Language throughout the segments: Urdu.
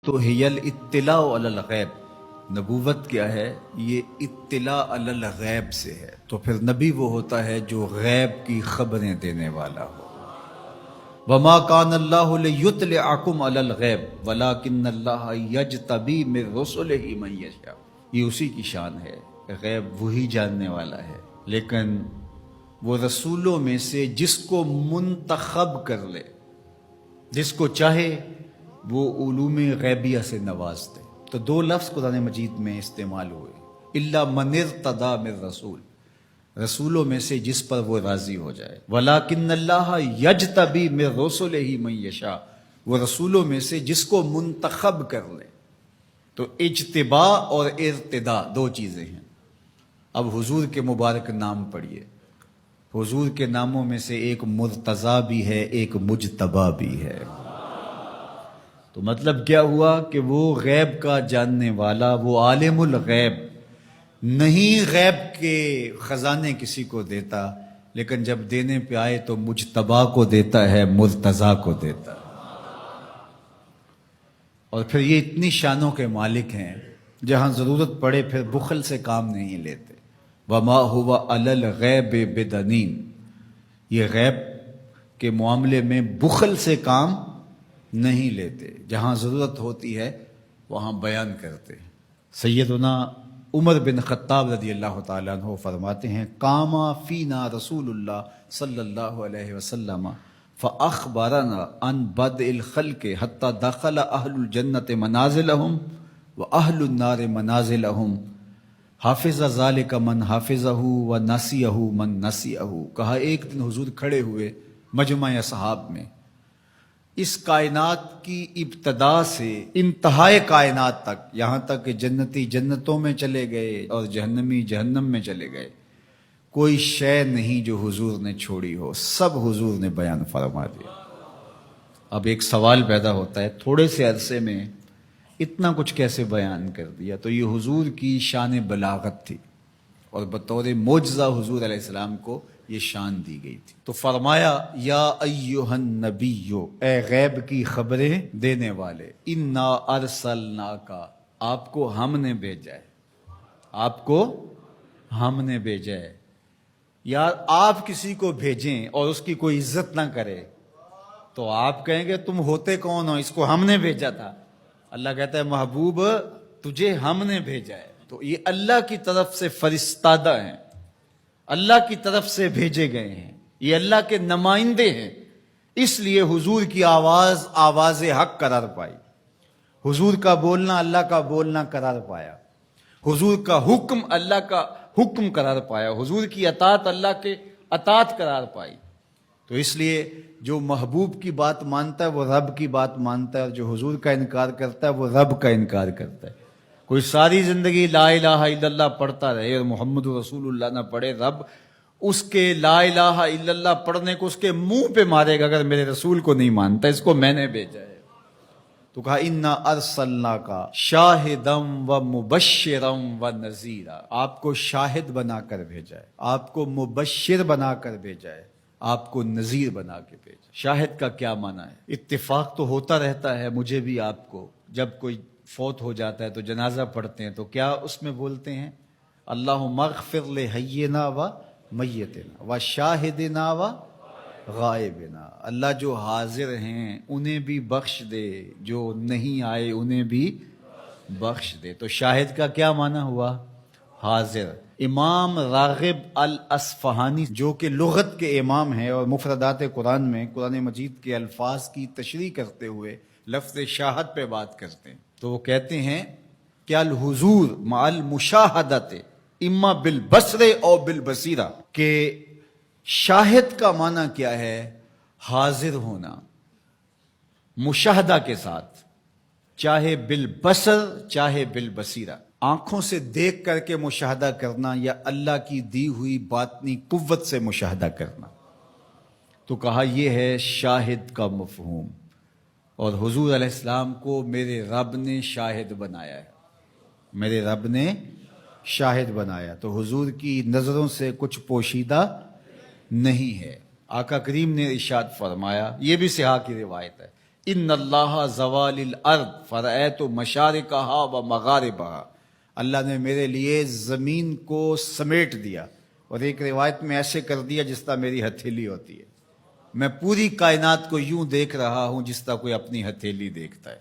تو ہیل اطلاع علی الغیب، نبوت کیا ہے؟ یہ اطلاع علی الغیب سے ہے۔ تو پھر نبی وہ ہوتا ہے جو غیب کی خبریں دینے والا ہو۔ وما کان اللہ لیطلعکم علی الغیب ولکن اللہ یجتبی من رسلہ من یشاء۔ یہ اسی کی شان ہے، غیب وہی جاننے والا ہے، لیکن وہ رسولوں میں سے جس کو منتخب کر لے، جس کو چاہے وہ علوم غیبیہ سے نواز دے۔ تو دو لفظ قرآن مجید میں استعمال ہوئے، الا من ارتضی من رسول، رسولوں میں سے جس پر وہ راضی ہو جائے۔ ولیکن اللہ یجتبی من رسلہ من یشاء، وہ رسولوں میں سے جس کو منتخب کر لے۔ تو اجتباء اور ارتداء دو چیزیں ہیں۔ اب حضور کے مبارک نام پڑھیے، حضور کے ناموں میں سے ایک مرتضی بھی ہے، ایک مجتبی بھی ہے۔ تو مطلب کیا ہوا کہ وہ غیب کا جاننے والا، وہ عالم الغیب نہیں، غیب کے خزانے کسی کو دیتا، لیکن جب دینے پہ آئے تو مجتبی کو دیتا ہے، مرتضی کو دیتا ہے۔ اور پھر یہ اتنی شانوں کے مالک ہیں، جہاں ضرورت پڑے پھر بخل سے کام نہیں لیتے۔ وما هو علی الغیب بدنین، یہ غیب کے معاملے میں بخل سے کام نہیں لیتے، جہاں ضرورت ہوتی ہے وہاں بیان کرتے۔ سیدنا عمر بن خطاب رضی اللہ تعالیٰ عنہ فرماتے ہیں، قام فینا رسول اللہ صلی اللہ علیہ وسلم فاخبرنا عن بدء الخلق حتی دخل اہل الجنت منازلہم واہل النار منازلہم، حافظ ذالک من حافظہ ونسیہ من نسیہ۔ کہا ایک دن حضور کھڑے ہوئے مجمع اصحاب میں، اس کائنات کی ابتدا سے انتہائے کائنات تک، یہاں تک کہ جنتی جنتوں میں چلے گئے اور جہنمی جہنم میں چلے گئے، کوئی شے نہیں جو حضور نے چھوڑی ہو، سب حضور نے بیان فرما دیا۔ اب ایک سوال پیدا ہوتا ہے، تھوڑے سے عرصے میں اتنا کچھ کیسے بیان کر دیا؟ تو یہ حضور کی شان بلاغت تھی، اور بطور معجزہ حضور علیہ السلام کو یہ شان دی گئی تھی۔ تو فرمایا، یا ایہا النبی، اے غیب کی خبریں دینے والے، انا ارسلناک، آپ کو ہم نے بھیجا ہے، آپ کو ہم نے بھیجا ہے۔ یار آپ کسی کو بھیجیں اور اس کی کوئی عزت نہ کرے تو آپ کہیں گے تم ہوتے کون ہو، اس کو ہم نے بھیجا تھا۔ اللہ کہتا ہے محبوب تجھے ہم نے بھیجا ہے۔ تو یہ اللہ کی طرف سے فرستادہ ہیں، اللہ کی طرف سے بھیجے گئے ہیں، یہ اللہ کے نمائندے ہیں۔ اس لیے حضور کی آواز آواز حق قرار پائی، حضور کا بولنا اللہ کا بولنا قرار پایا، حضور کا حکم اللہ کا حکم قرار پایا، حضور کی اطاعت اللہ کے اطاعت قرار پائی۔ تو اس لیے جو محبوب کی بات مانتا ہے وہ رب کی بات مانتا ہے، اور جو حضور کا انکار کرتا ہے وہ رب کا انکار کرتا ہے۔ کوئی ساری زندگی لا الہ الا اللہ پڑھتا رہے اور محمد رسول اللہ نہ پڑھے، رب اس کے لا الہ الا اللہ پڑھنے کو اس کے منہ پہ مارے گا اگر میرے رسول کو نہیں مانتا، اس کو میں نے بھیجا ہے۔ تو کہا انا ارسلناک شاہدا و مبشرا و نذیرا، آپ کو شاہد بنا کر بھیجا ہے، آپ کو مبشر بنا کر بھیجا ہے، آپ کو نذیر بنا کے بھیجا۔ شاہد کا کیا معنی ہے؟ اتفاق تو ہوتا رہتا ہے مجھے بھی آپ کو، جب کوئی فوت ہو جاتا ہے تو جنازہ پڑھتے ہیں تو کیا اس میں بولتے ہیں؟ اللہم اغفر لحینا و میتنا و شاہدنا و غائبنا، اللہ جو حاضر ہیں انہیں بھی بخش دے، جو نہیں آئے انہیں بھی بخش دے۔ تو شاہد کا کیا معنی ہوا؟ حاضر۔ امام راغب الاصفہانی جو کہ لغت کے امام ہیں اور مفردات قرآن میں قرآن مجید کے الفاظ کی تشریح کرتے ہوئے لفظ شاہد پہ بات کرتے ہیں، تو وہ کہتے ہیں کہ الحضور مع المشاہدت اما بالبصر او بالبصیرہ، کہ شاہد کا معنی کیا ہے؟ حاضر ہونا مشاہدہ کے ساتھ، چاہے بالبصر چاہے بالبصیرہ، آنکھوں سے دیکھ کر کے مشاہدہ کرنا یا اللہ کی دی ہوئی باطنی قوت سے مشاہدہ کرنا۔ تو کہا یہ ہے شاہد کا مفہوم، اور حضور علیہ السلام کو میرے رب نے شاہد بنایا ہے، میرے رب نے شاہد بنایا۔ تو حضور کی نظروں سے کچھ پوشیدہ نہیں ہے۔ آقا کریم نے ارشاد فرمایا، یہ بھی صحاح کی روایت ہے، ان اللہ زوال الارض فرأیت مشارقہا و مغاربہا، اللہ نے میرے لیے زمین کو سمیٹ دیا، اور ایک روایت میں ایسے کر دیا جس طرح میری ہتھیلی ہوتی ہے، میں پوری کائنات کو یوں دیکھ رہا ہوں جس طرح کوئی اپنی ہتھیلی دیکھتا ہے۔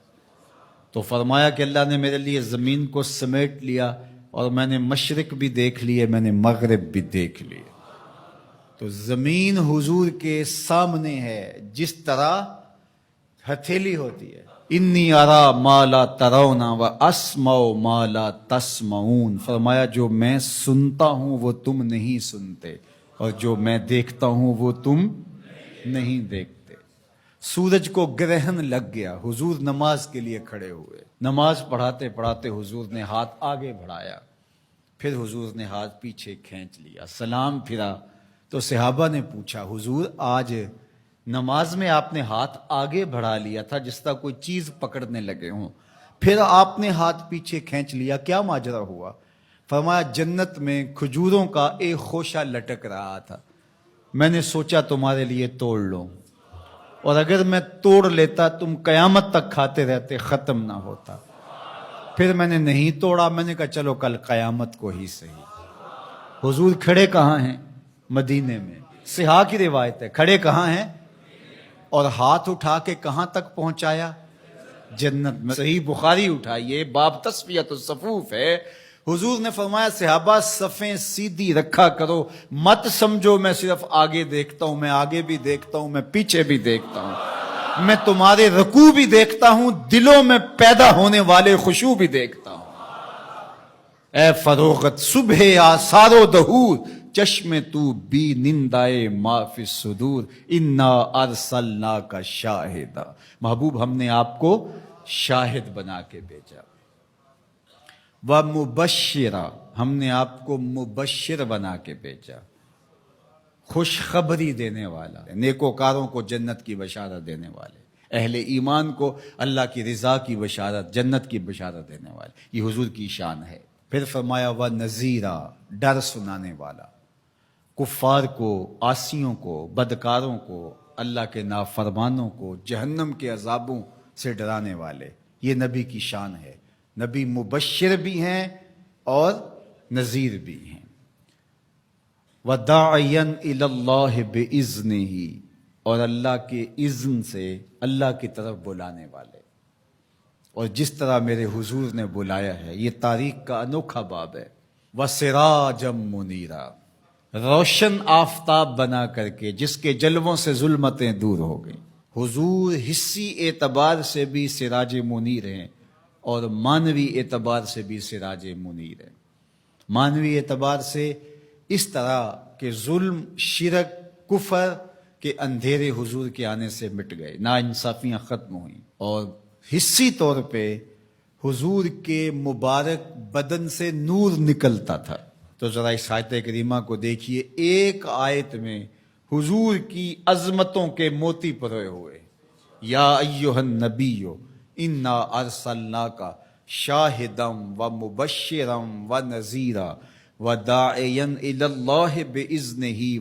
تو فرمایا کہ اللہ نے میرے لیے زمین کو سمیٹ لیا، اور میں نے مشرق بھی دیکھ لیے، میں نے مغرب بھی دیکھ لیے۔ تو زمین حضور کے سامنے ہے جس طرح ہتھیلی ہوتی ہے۔ انی ارا ما لا ترون و اسمع ما لا تسمعون، فرمایا جو میں سنتا ہوں وہ تم نہیں سنتے، اور جو میں دیکھتا ہوں وہ تم نہیں دیکھتے۔ سورج کو گرہن لگ گیا، حضور نماز کے لیے کھڑے ہوئے، نماز پڑھاتے پڑھاتے حضور نے ہاتھ آگے بڑھایا، پھر حضور نے ہاتھ پیچھے کھینچ لیا، سلام پھرا تو صحابہ نے پوچھا حضور آج نماز میں آپ نے ہاتھ آگے بڑھا لیا تھا جس طرح کوئی چیز پکڑنے لگے ہوں، پھر آپ نے ہاتھ پیچھے کھینچ لیا، کیا ماجرا ہوا؟ فرمایا جنت میں کھجوروں کا ایک خوشہ لٹک رہا تھا، میں نے سوچا تمہارے لیے توڑ لوں، اور اگر میں توڑ لیتا تم قیامت تک کھاتے رہتے، ختم نہ ہوتا۔ پھر میں نے نہیں توڑا، میں نے کہا چلو کل قیامت کو ہی صحیح۔ حضور کھڑے کہاں ہیں؟ مدینے میں، صحاح کی روایت ہے، کھڑے کہاں ہیں؟ اور ہاتھ اٹھا کے کہاں تک پہنچایا؟ جنت میں۔ صحیح بخاری اٹھائیے، باب تصفیۃ الصفوف ہے، حضور نے فرمایا صحابہ صفیں سیدھی رکھا کرو، مت سمجھو میں صرف آگے دیکھتا ہوں، میں آگے بھی دیکھتا ہوں، میں پیچھے بھی دیکھتا ہوں، میں تمہارے رکوع بھی دیکھتا ہوں، دلوں میں پیدا ہونے والے خشوع بھی دیکھتا ہوں۔ اے فروغت صبح آثار و دہور، چشم تو بی نندائے ما فی الصدور، انا ارسلناک شاہدا، محبوب ہم نے آپ کو شاہد بنا کے بھیجا، ومبشرا، ہم نے آپ کو مبشر بنا کے بھیجا، خوشخبری دینے والا، نیکوکاروں کو جنت کی بشارت دینے والے، اہل ایمان کو اللہ کی رضا کی بشارت، جنت کی بشارت دینے والے، یہ حضور کی شان ہے۔ پھر فرمایا وَنَذِيرًا، ڈر سنانے والا، کفار کو، عاصیوں کو، بدکاروں کو، اللہ کے نافرمانوں کو جہنم کے عذابوں سے ڈرانے والے، یہ نبی کی شان ہے۔ نبی مبشر بھی ہیں اور نذیر بھی ہیں۔ وَدَاعِيًا إِلَى اللَّهِ بِإِذْنِهِ، اور اللہ کے اذن سے اللہ کی طرف بلانے والے، اور جس طرح میرے حضور نے بلایا ہے، یہ تاریخ کا انوکھا باب ہے۔ وَسِرَاجًا مُنِيرًا، روشن آفتاب بنا کر کے جس کے جلووں سے ظلمتیں دور ہو گئیں۔ حضور حصی اعتبار سے بھی سراج منیر ہیں، اور مانوی اعتبار سے بھی سراج منیر ہیں۔ مانوی اعتبار سے اس طرح کہ ظلم، شرک، کفر کے اندھیرے حضور کے آنے سے مٹ گئے، ناانصافیاں ختم ہوئیں، اور حصی طور پہ حضور کے مبارک بدن سے نور نکلتا تھا۔ تو ذرا اس آیت کریمہ کو دیکھیے، ایک آیت میں حضور کی عظمتوں کے موتی پروئے ہوئے۔ یا ایھا النبی انا ارسلناک شاہدا ومبشرا ونذیرا وداعیا الی اللہ باذنہ